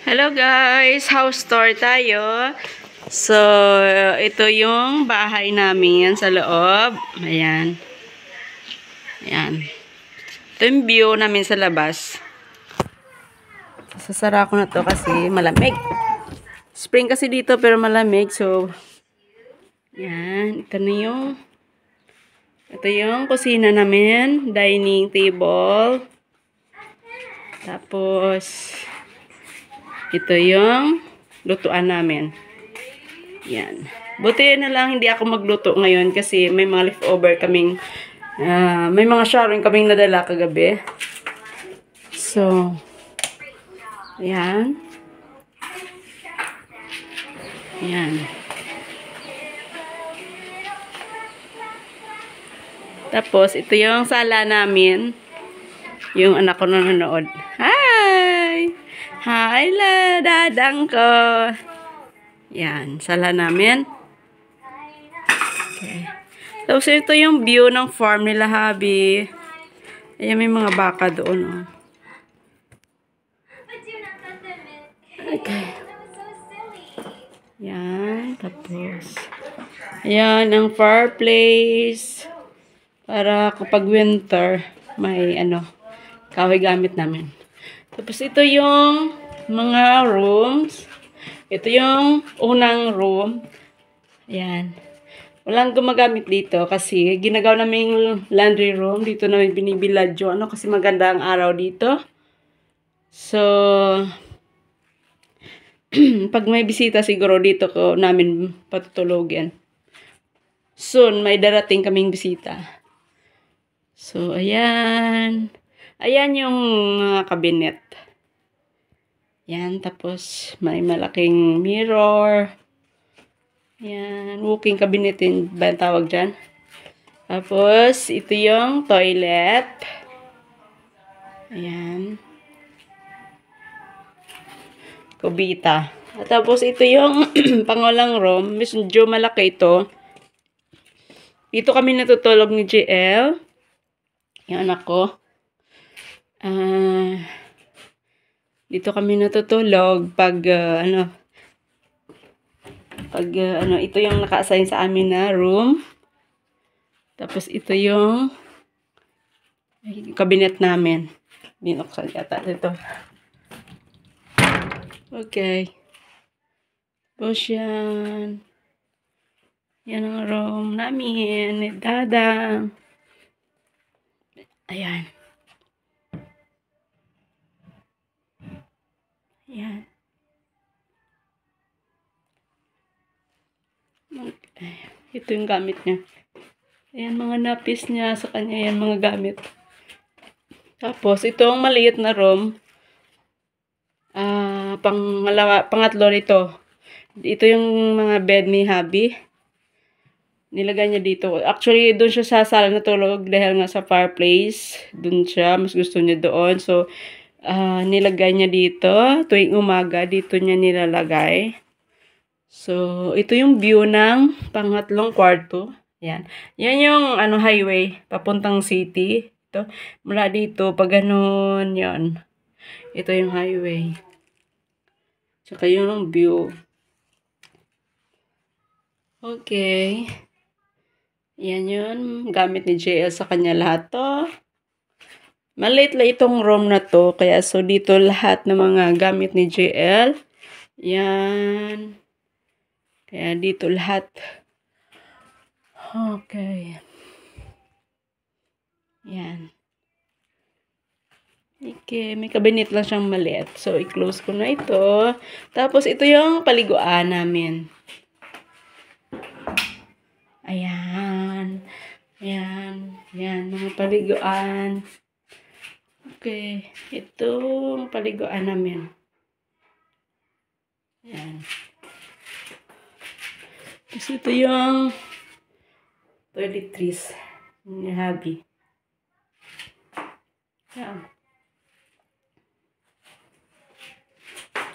Hello guys! House tour tayo. So, ito yung bahay namin sa loob. Ayan. Ayan. Ito yung view namin sa labas. Sasara ko na to kasi malamig. Spring kasi dito pero malamig. So, ayan. Ito yung kusina namin. Dining table. Tapos, ito yung lutuan namin. Yan. Buti na lang hindi ako magluto ngayon kasi may mga leftover kaming, may mga sharing kaming nadala kagabi. So, ayan. Ayan. Tapos, ito yung sala namin. Yung anak ko nanonood. Hi! Hi la, dadang ko. Yan, sala namin. Okay. Tapos ito yung view ng farm nila, habi. Ayan, may mga baka doon. Oh. Okay. Yan, tapos. Ayan, ang fireplace. Para kapag winter, may kahoy gamit namin. Tapos ito yung mga rooms. Ito yung unang room. Ayan. Walang gumagamit dito kasi ginagawa namin laundry room. Dito namin binibiladyo. Kasi maganda ang araw dito. So, pag may bisita siguro dito ko namin patutulogin. Soon, may darating kaming bisita. So, ayan. Ayan yung cabinet. Yan, tapos may malaking mirror. Yan, walking cabinet din ba ang tawag dyan? Tapos, ito yung toilet. Ayan. Kubita. At tapos, ito yung pangulang room. Medyo malaki ito. Dito kami natutulog ni JL. Yung anak ko. Dito kami natutulog pag ito yung naka-assign sa amin na room. Tapos ito yung cabinet namin. Binuksan yata ito. Okay. Tapos yan. Yan ang room namin. Dadang. Ayan. Ayan. Ito yung gamit niya. Ayan, mga napis niya sa kanya. Ayan, mga gamit. Tapos, ito ang maliit na room. Pangatlo nito. Ito yung mga bed ni hubby. Nilagay niya dito. Actually, doon siya sa sala natulog dahil nga sa fireplace. Doon siya. Mas gusto niya doon. So, nilagay niya dito. Tuwing umaga, dito niya nilalagay. So, ito yung view ng pangatlong kwarto. Yan. Yan yung highway. Papuntang city. Ito. Mula dito, pag ganun, yan. Ito yung highway. Tsaka yun ang view. Okay. Yan yun. Gamit ni JL sa kanya lahat to. Maliit lang itong room na to. Kaya so dito lahat ng mga gamit ni JL. Yan. Kaya dito lahat. Okay. Yan. Okay. May cabinet lang siyang maliit. So i-close ko na ito. Tapos ito yung paliguan namin. Ayan. Ayan. Yan. Mga paliguan. Okay, itong paliguan namin. Ayan. Kasi ito yung toiletries ni hubby. Ayan.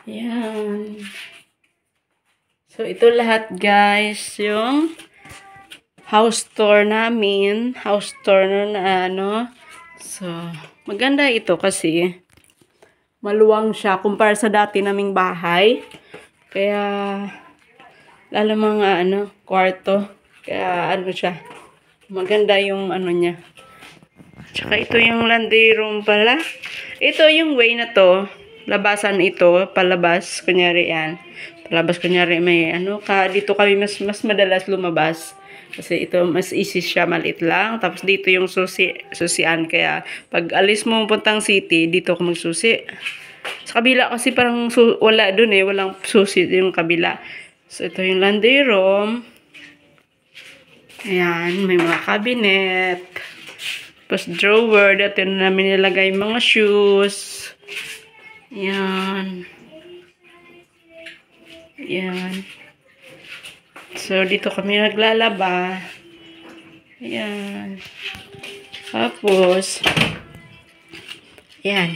Ayan. So, ito lahat guys, yung house tour namin. House tour na So, maganda ito kasi maluwang siya kumpara sa dati naming bahay. Kaya, lalo mga kwarto. Kaya siya, maganda yung niya. Tsaka ito yung laundry room pala. Ito yung way na to, labasan ito, palabas, kunyari yan. Palabas, kunyari may dito kami mas madalas lumabas. Kasi ito, mas easy siya, maliit lang. Tapos dito yung susian. Kaya, pag alis mo puntang city, dito ako magsusi. Sa kabila kasi parang wala dun walang susi yung kabila. So, ito yung laundry room. Ayan, may mga cabinet. Tapos drawer, dito na namin nilagay mga shoes. Ayan. Ayan. So, dito kami naglalaba. Ayan. Tapos, ayan.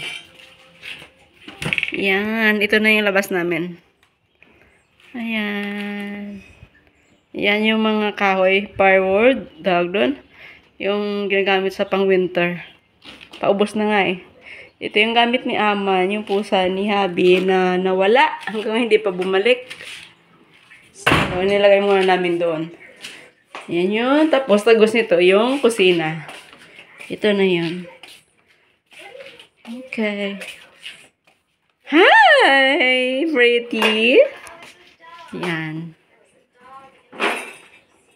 Ayan. Ito na yung labas namin. Ayan. Ayan yung mga kahoy, firewood, dahil doon. Yung ginagamit sa pang-winter. Paubos na nga Ito yung gamit ni Ama, yung pusa ni Habi na nawala hanggang hindi pa bumalik. So, nilagay muna namin doon. Yan yun. Tapos, tagos nito yung kusina. Ito na yun. Okay. Hi! Pretty! Yan.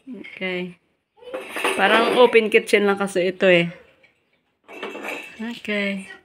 Okay. Parang open kitchen lang kasi ito Okay.